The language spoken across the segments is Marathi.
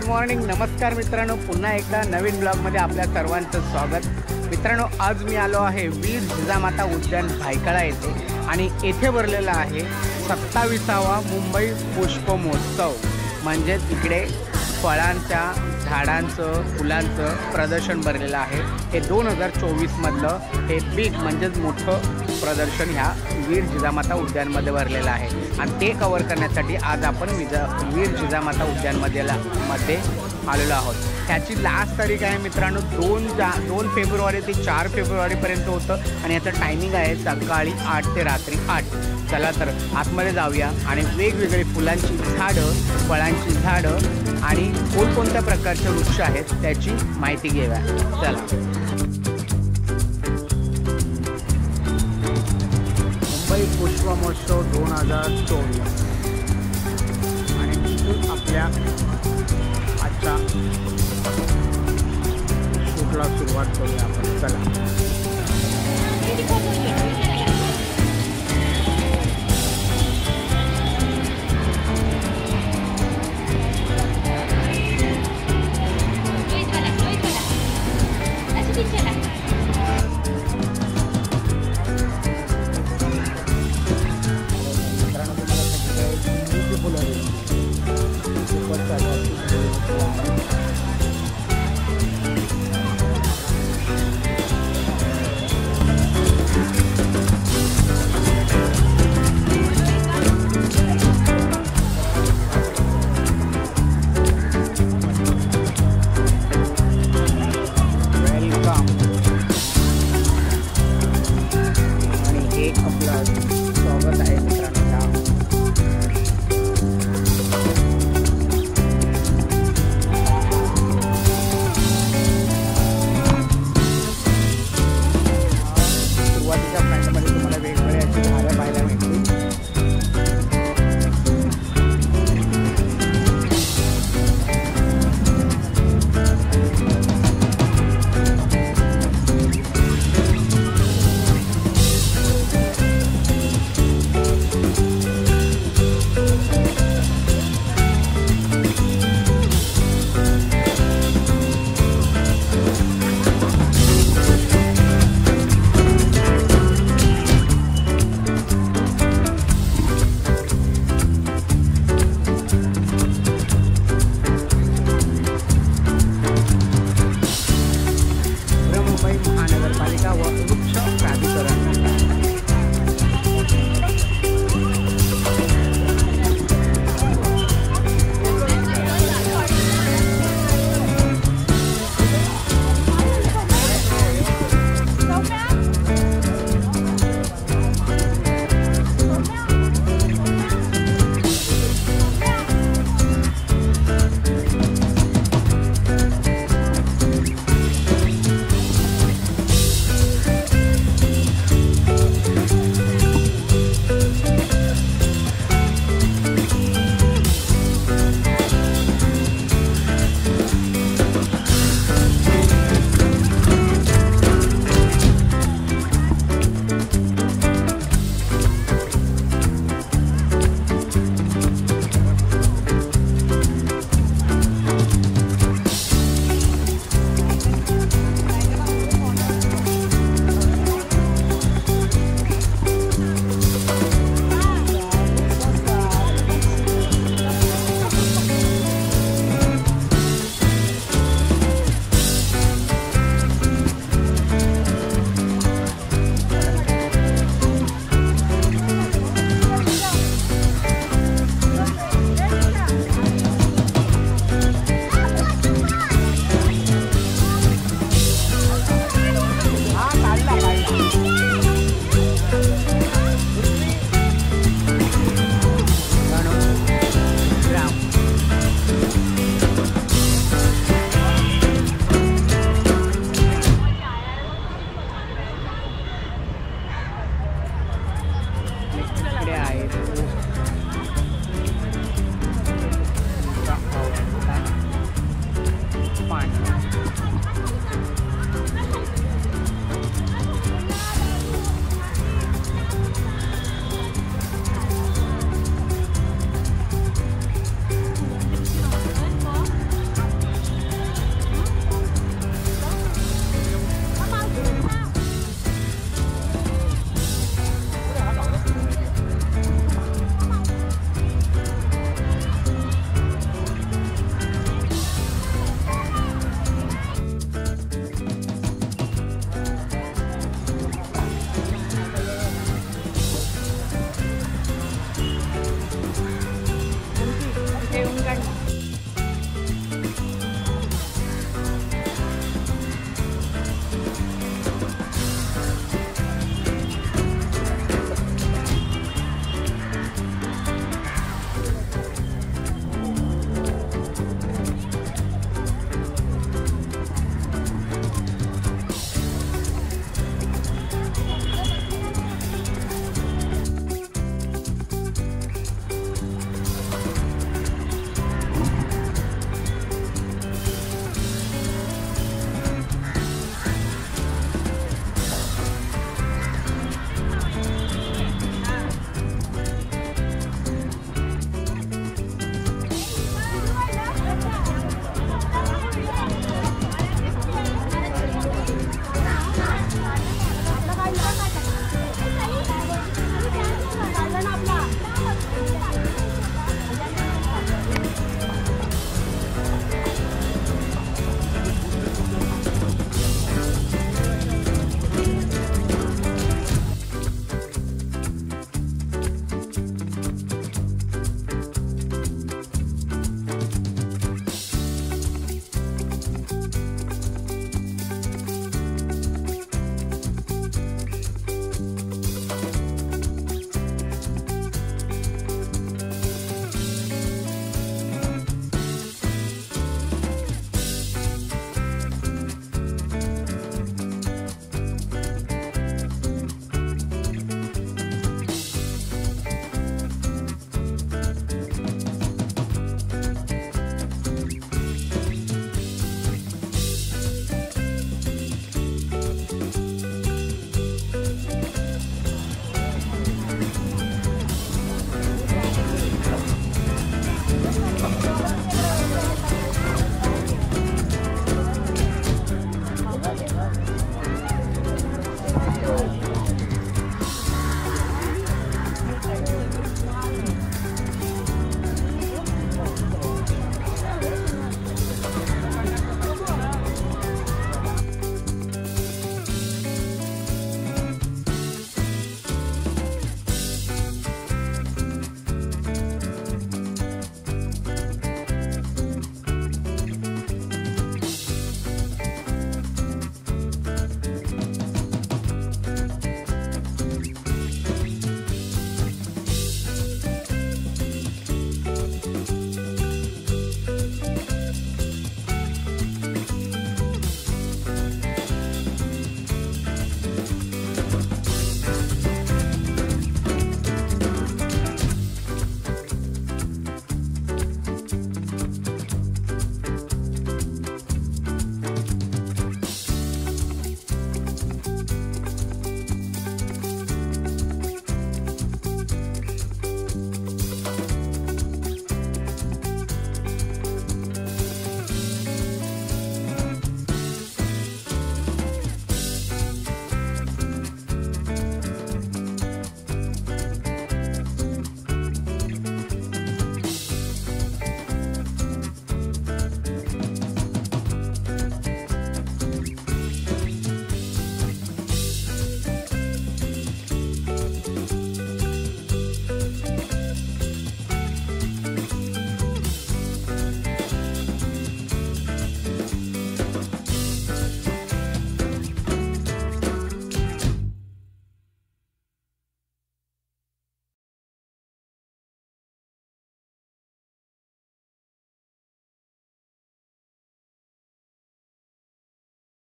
मॉर्निंग, नमस्कार मित्रांनो, पुन्हा एकदा नवीन ब्लॉगमध्ये आपल्या सर्वांचं स्वागत। मित्रांनो, आज मी आलो आहे वीर जिजामाता उद्यान भायखळा येथे आणि येथे भरलेला आहे 27वा मुंबई पुष्प महोत्सव। म्हणजे इकडे फळांच्या झाडांचं फुलांचं प्रदर्शन भरलेलं आहे। हे 2024 मधलं हे बिग म्हणजेच मोठं प्रदर्शन ह्या वीर जिजामाता उद्यानमध्ये भरलेलं आहे आणि ते कव्हर करण्यासाठी आज आपण वीर जिजामाता उद्यानमध्ये आलेलो आहोत। त्याची लास्ट तारीख आहे मित्रांनो 2 फेब्रुवारी ते 4 फेब्रुवारीपर्यंत होतं आणि याचं टायमिंग आहे सकाळी 8 ते रात्री 8। चला तर आतमध्ये जाऊया आणि वेगवेगळे फुलांची झाडं, फळांची झाडं आणि कोणकोणत्या प्रकारचे वृक्ष आहेत त्याची माहिती घेऊया। चला, मुंबई पुष्प महोत्सव 2024 आणि इथून आपल्या आजच्या शूटला सुरुवात करूया आपण। चला, स्वागत आहे मित्रांनो।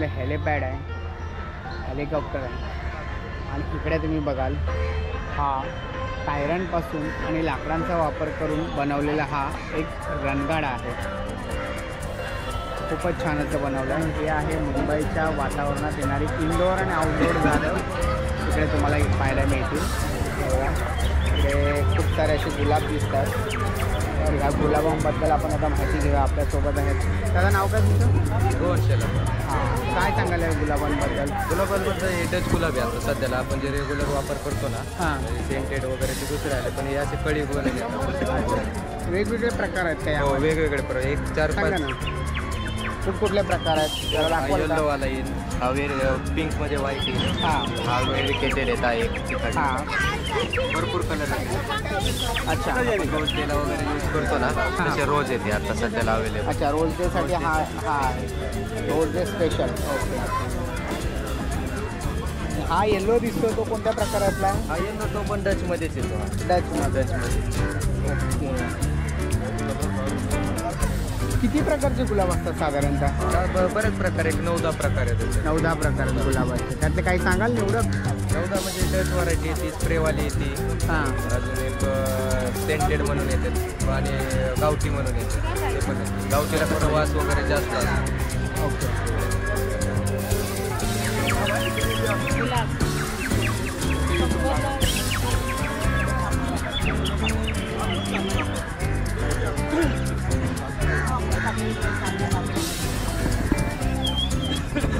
आपलं हेलिपॅड आहे, हेलिकॉप्टर आहे. आणि इकडे तुम्ही बघाल हा टायरांपासून आणि लाकडांचा वापर करून बनवलेला हा एक रणगाडा आहे. खूपच छान असं बनवलं आहे. हे आहे मुंबईच्या वातावरणात येणारी इनडोअर आणि आउटडोअर झाडं इकडे तुम्हाला पाहायला मिळतील. इकडे खूप सारे असे गुलाब दिसतात. तर ह्या गुलाबांबद्दल आपण आता माहिती घेऊया. आपल्यासोबत आहेत. त्याचं नाव काय तुमचं? गोवर्षला. हां, काय सांगायला आहे गुलाबांबद्दल? गुलाबांबद्दल हे टच गुलाब आहे. आता सध्याला आपण जे रेग्युलर वापर करतो ना, हां, सेंटेड वगैरे ते दुसरे आले, पण हे असे कळी गुलाब आहेत. वेगवेगळे प्रकार आहेत काय? हो, वेगवेगळे प्रकार. एक 4-5 कुठले प्रकार आहेत? येल्लोवाला येईल, हा पिंकमध्ये व्हाईट येईल, हां हा वेरिकेटेड येत आहे एक तिकडे. हां, भरपूर कलर आहे. अच्छा. रोज डेला वगैरे यूज करतो ना, तसे रोज येते आता सध्याला अवेलेबल. अच्छा, रोज डेसाठी हा आहे रोज डे स्पेशल. ओके. हा येल्लो दिसतो तो कोणत्या प्रकारातला आहे? हा येल्लो तो पण डचमध्येच येतो. हा डचमध्ये. ओके. किती प्रकारचे गुलाब असतात साधारणतः? बरेच प्रकार, एक 9-10 प्रकार आहेत. 9-10 प्रकारचे गुलाब असतात. त्यातले काही सांगाल निवडक? 9-10 म्हणजे डच व्हरायटी येते, स्प्रेवाली येते, हां, अजून एक सेंटेड म्हणून येते आणि गावठी म्हणून येते. ते पण गावठीला थोडं वास वगैरे जास्त असतो. ओके.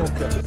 ओके.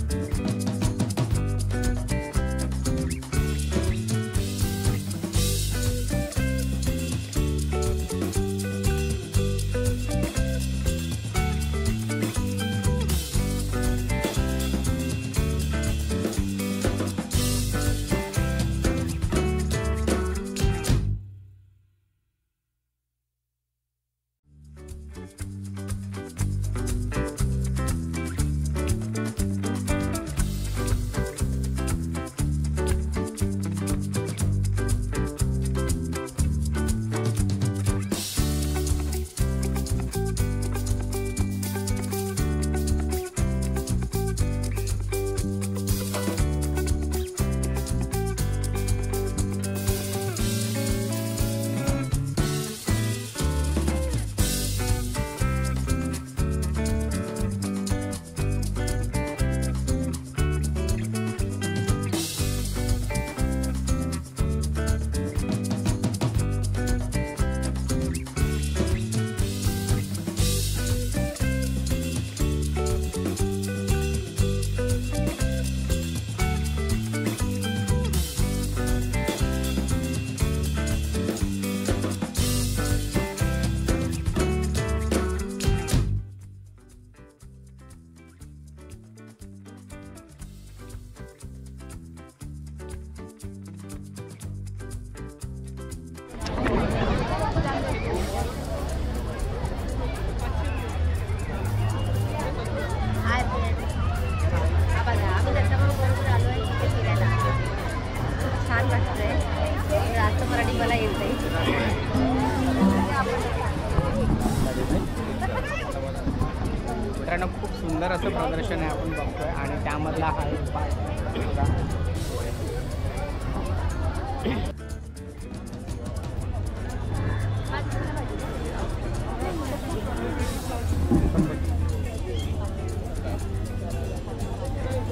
मित्रांनो खूप सुंदर असं प्रदर्शन आहे आपण बघतोय आणि त्यामधला हा एक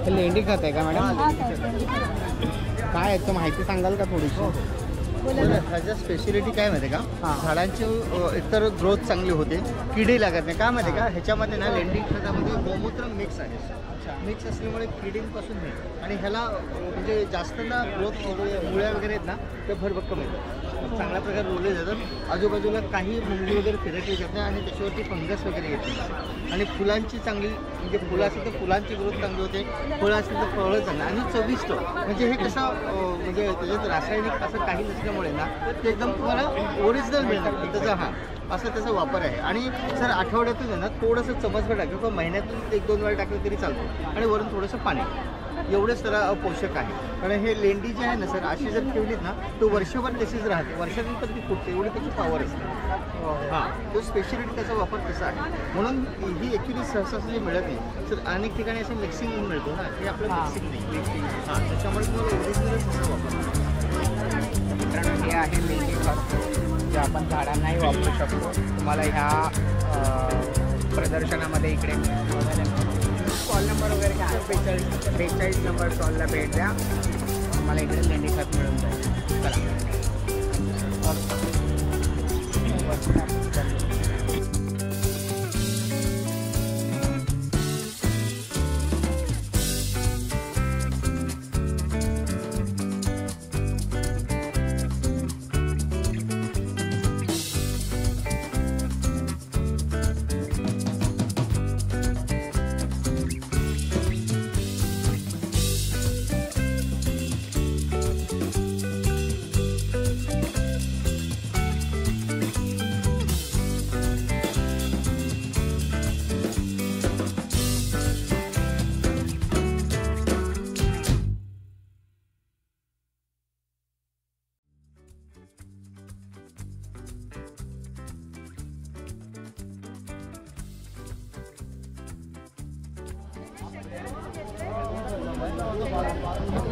लेंडी खत आहे का मॅडम? काय आहे माहिती सांगाल का थोडीशी? ह्याच्या स्पेशलिटी काय माहिती आहे का? झाडांची एकतर ग्रोथ चांगली होते, किडी लागत नाही. काय माहिती आहे का? ह्याच्यामध्ये ना लेंडी खतामध्ये गोमूत्र मिक्स आहे. मिक्स असल्यामुळे किडींपासून नाही आणि ह्याला म्हणजे जास्त ना ग्रोथ मुळ्या वगैरे आहेत ना ते भरभक्कम येतात. चांगल्या प्रकारे रोवले जातात. आजूबाजूला काही मुंगी वगैरे फिरकली जात नाही आणि त्याच्यावरती फंगस वगैरे येत नाही. आणि फुलांची चांगली म्हणजे फुलं असेल तर फुलांची ग्रोथ चांगली होते, फळं असेल तर फळं चांगलं आणि चविष्ट. म्हणजे हे कसं म्हणजे त्याच्यात रासायनिक असं काही नसल्यामुळे ना ते एकदम तुम्हाला ओरिजिनल मिळणार त्याचा. हा असा त्याचा वापर आहे. आणि सर आठवड्यातून आहे ना थोडंसं चमचभर टाकलं किंवा महिन्यातून 1-2 वेळा टाकलं तरी चालतं आणि वरून थोडंसं पाणी एवढंच त्याला पोषक आहे. कारण हे लेंडी जे आहे ना सर, अशी जर ठेवलीत ना तो वर्षभर तशीच राहते, वर्षानंतर ती फुटते, एवढी त्याची पॉवर असते. हां, तो स्पेशलिटी त्याचा वापर तसा आहे. म्हणून ही ॲक्च्युली सहसा जी मिळत नाही सर, अनेक ठिकाणी असं मिक्सिंग मिळतो ना, हे आपलं मिक्सिंग नाही. हां, त्याच्यामुळे तुम्हाला ओरिजिनलच वापरतो. मित्रांनो, हे आहे लेंडी खत जे आपण झाडांनाही वापरू शकतो. तुम्हाला ह्या प्रदर्शनामध्ये इकडे स्टॉल नंबर वगैरे काय 42 नंबर स्टॉलला भेट द्या, मला इकडे लेंडी खत मिळून जाईल. चला.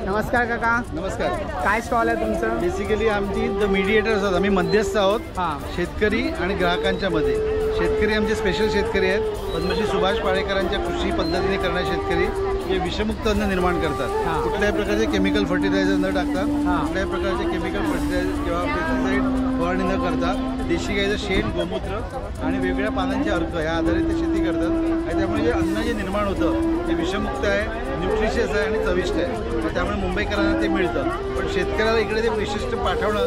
नमस्कार काका. नमस्कार. काय स्टॉल आहे तुमचं? बेसिकली आमची द मीडिएटर्स आहोत, आम्ही मध्यस्थ आहोत. हां. शेतकरी आणि ग्राहकांच्या मध्ये. शेतकरी आमचे स्पेशल शेतकरी आहेत, पद्मश्री सुभाष पाळेकरांच्या कृषी पद्धतीने करणारे शेतकरी जे विषमुक्त अन्न निर्माण करतात. हां. कुठल्याही प्रकारचे केमिकल फर्टिलायझर न टाकता, हां. कुठल्याही प्रकारचे केमिकल फर्टिलायझर किंवा पेस्टिसाईड फवारणी न करता देशी गाईचं शेण, गोमूत्र आणि वेगवेगळ्या पानांचे अर्क या आधारित ते शेती करतात. आणि त्यामुळे जे अन्न जे निर्माण होतं ते विषमुक्त आहे, न्यूट्रिशियस आहे आणि चविष्ट आहे. तर त्यामुळे मुंबईकरांना ते मिळतं. पण शेतकऱ्याला इकडे ते विशिष्ट पाठवणं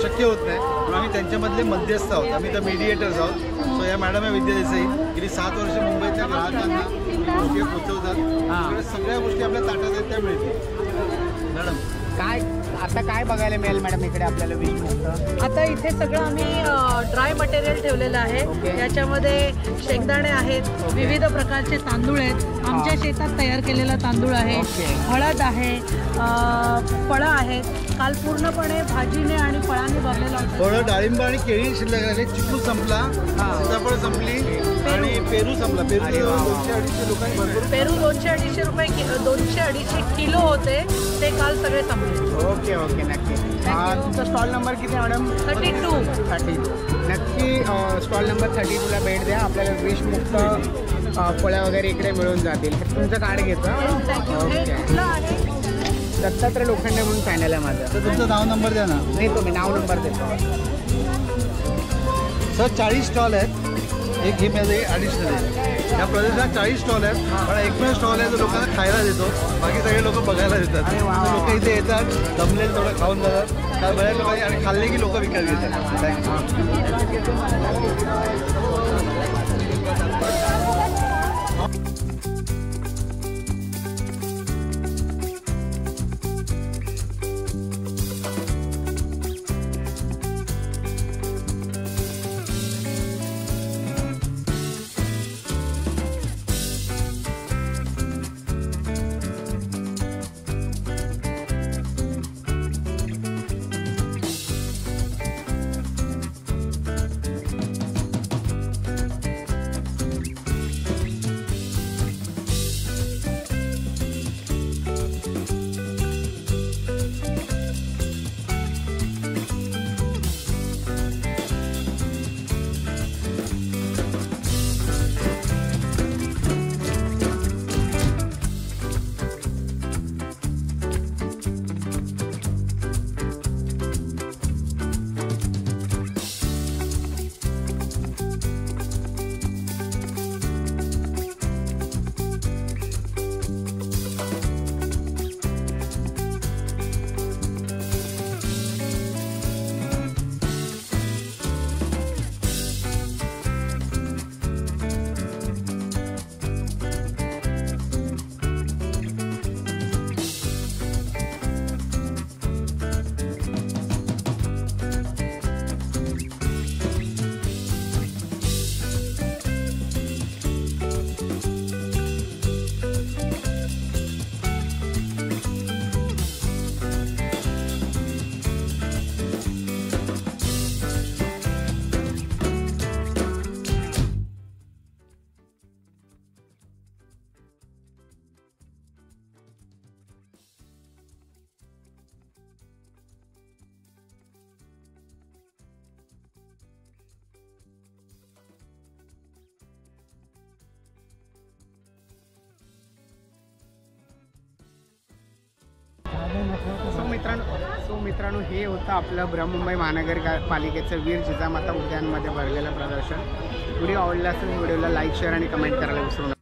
शक्य होत नाही, म्हणून आम्ही त्यांच्यामधले मध्यस्थ आहोत. आम्ही तर मीडिएटर्स आहोत. सो या मॅडम आहे विद्या देसाई, गेली 7 वर्ष मुंबईतल्या ग्राहकांना गोष्टी पोहोचवतात. इकडे सगळ्या गोष्टी आपल्या ताटात आहेत त्या मिळतील. मॅडम काय आता काय बघायला मिळेल मॅडम इकडे आपल्याला विषमुक्त? आता इथे सगळं आम्ही ड्राय मटेरियल ठेवलेलं आहे. ओके. याच्यामध्ये शेंगदाणे आहेत, विविध प्रकारचे तांदूळ आहेत, आमच्या शेतात तयार केलेला तांदूळ आहे, ओके. हळद आहे, फळं आहेत. काल पूर्णपणे भाजीने आणि फळांनी भरलेलं होतं. फळं, डाळिंब आणि केळी शिल्लक आहे. चिकू संपला, सीताफळ संपली आणि पेरू संपला. पेरू अरे वा. 200-250 लोकांनी भरपूर. पेरू 200-250 रुपये 200-250 किलो होते, ते काल सगळे संपले. ओके ओके, नक्की. तुमचा स्टॉल नंबर किती आहे मॅडम? 32. नक्की स्टॉल नंबर 32ला भेट द्या. आपल्याला विषमुक्त फळं वगैरे इकडे मिळून जातील. तुमचं कार्ड घेतो. हे ओके. कुठलं आहे? दत्तात्रय लोखंडे म्हणून चॅनल आहे माझं. तर तुमचं नाव नंबर द्या ना. नाही, तुम्ही नाव नंबर देतो. सर 40 स्टॉल आहेत. एक हे माझं ॲडिशनल आहे. या प्रदेशात 40 स्टॉल आहेत, पण एकमेव स्टॉल आहे जो लोकांना खायला देतो. बाकी सगळे लोक बघायला देतात. अरे वा. लोक इथे येतात, जमलेलं थोडं खाऊन जातात. त्या बऱ्याच लोकांनी आणि खाल्ले की लोक विकत घेतात. सो मित्रांनो हे होतं आपलं बृहन्मुंबई महानगरपालिकेचं वीर जिजामाता उद्यानमध्ये भरलेलं प्रदर्शन. व्हिडिओ आवडला असेल व्हिडिओला लाईक शेअर आणि कमेंट करायला विसरू नका.